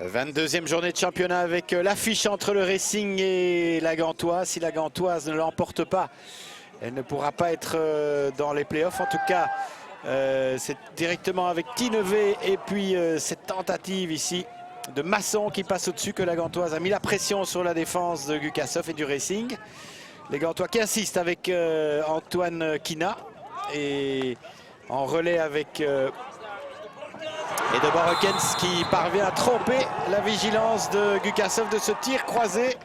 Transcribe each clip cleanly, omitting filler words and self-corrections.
22e journée de championnat avec l'affiche entre le Racing et la Gantoise. Si la Gantoise ne l'emporte pas, elle ne pourra pas être dans les playoffs. En tout cas, c'est directement avec Tinnevé et puis cette tentative ici de Masson qui passe au-dessus que la Gantoise a mis la pression sur la défense de Gukasov et du Racing. Les Gantois qui insistent avec Antoine Kina et en relais avec... Et de Borokens qui parvient à tromper la vigilance de Gukasov de ce tir croisé.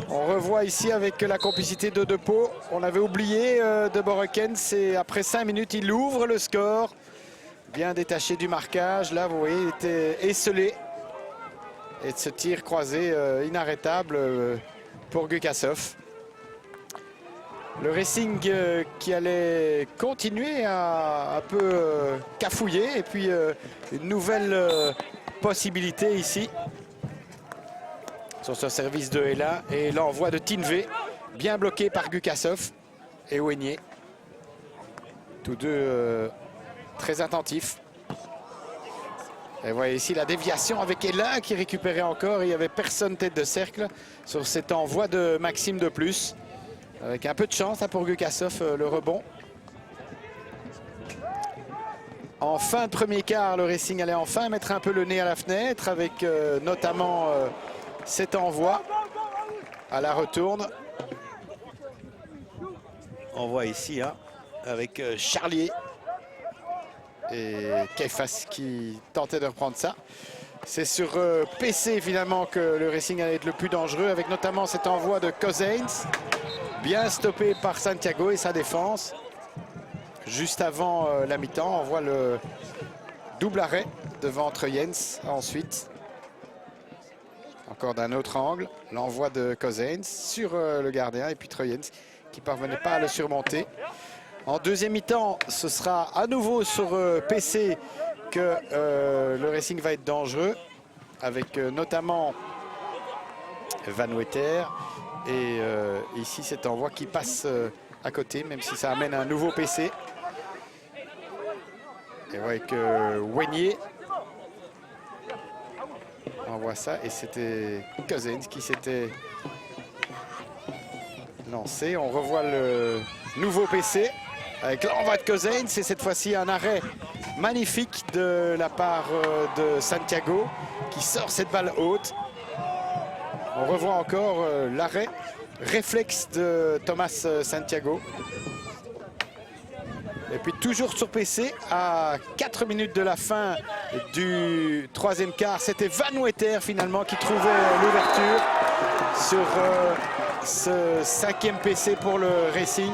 On revoit ici avec la complicité de Depeau. On avait oublié de Borokens et après 5 minutes, il ouvre le score. Bien détaché du marquage. Là, vous voyez, il était esselé. Et de ce tir croisé inarrêtable pour Gukasov. Le Racing qui allait continuer à un peu cafouiller. Et puis une nouvelle possibilité ici sur ce service de Hela. Et l'envoi de Tinnevé, bien bloqué par Gukasov et Ouegné. Tous deux très attentifs. Et vous voyez ici la déviation avec Hela qui récupérait encore. Il n'y avait personne tête de cercle sur cet envoi de Maxime de plus. Avec un peu de chance hein, pour Gukasov, le rebond. En fin de premier quart, le Racing allait enfin mettre un peu le nez à la fenêtre avec notamment cet envoi à la retourne. On voit ici hein, avec Charlier et Keifas qui tentait de reprendre ça. C'est sur PC finalement que le Racing allait être le plus dangereux avec notamment cet envoi de Cousins. Bien stoppé par Santiago et sa défense. Juste avant la mi-temps, on voit le double arrêt devant Treuens. Ensuite, encore d'un autre angle, l'envoi de Cousins sur le gardien et puis Treuens qui ne parvenait pas à le surmonter. En deuxième mi-temps, ce sera à nouveau sur PC que le Racing va être dangereux avec notamment Van Wetter. Et ici, cet envoi qui passe à côté, même si ça amène un nouveau PC. Et ouais, que Ouegné envoie ça. Et c'était Cousins qui s'était lancé. On revoit le nouveau PC avec l'envoi de Cousins. Et cette fois-ci, un arrêt magnifique de la part de Santiago qui sort cette balle haute. On revoit encore l'arrêt réflexe de Thomas Santiago. Et puis toujours sur PC, à 4 minutes de la fin du troisième quart, c'était Van Wetter finalement qui trouvait l'ouverture sur ce 5e PC pour le Racing.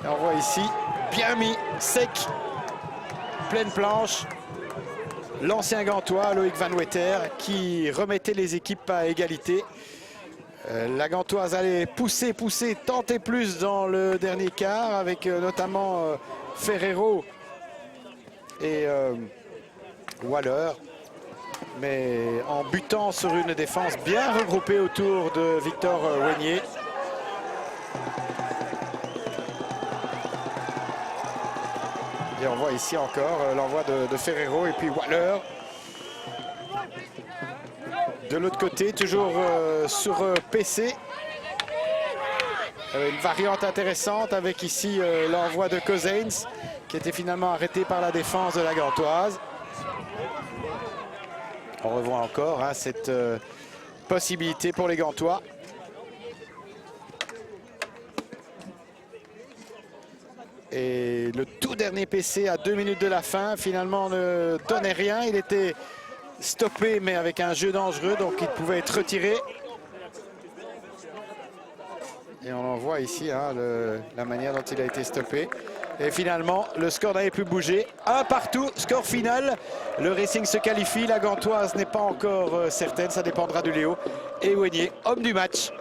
Et on voit ici, bien mis, sec, pleine planche. L'ancien Gantois, Loïc Van Wetter, qui remettait les équipes à égalité. La Gantoise allait pousser, tenter plus dans le dernier quart, avec notamment Ferrero et Waller. Mais en butant sur une défense bien regroupée autour de Victor Ouegné. Et on voit ici encore l'envoi de Ferrero et puis Waller. De l'autre côté, toujours sur PC. Une variante intéressante avec ici l'envoi de Cousins qui était finalement arrêté par la défense de la Gantoise. On revoit encore hein, cette possibilité pour les Gantois. Et le tout dernier PC à 2 minutes de la fin, finalement, ne donnait rien. Il était stoppé, mais avec un jeu dangereux, donc il pouvait être retiré. Et on en voit ici hein, la manière dont il a été stoppé. Et finalement, le score n'avait plus bougé. Un partout, score final. Le Racing se qualifie. La Gantoise n'est pas encore certaine. Ça dépendra du Léo. Et Ouegné, homme du match.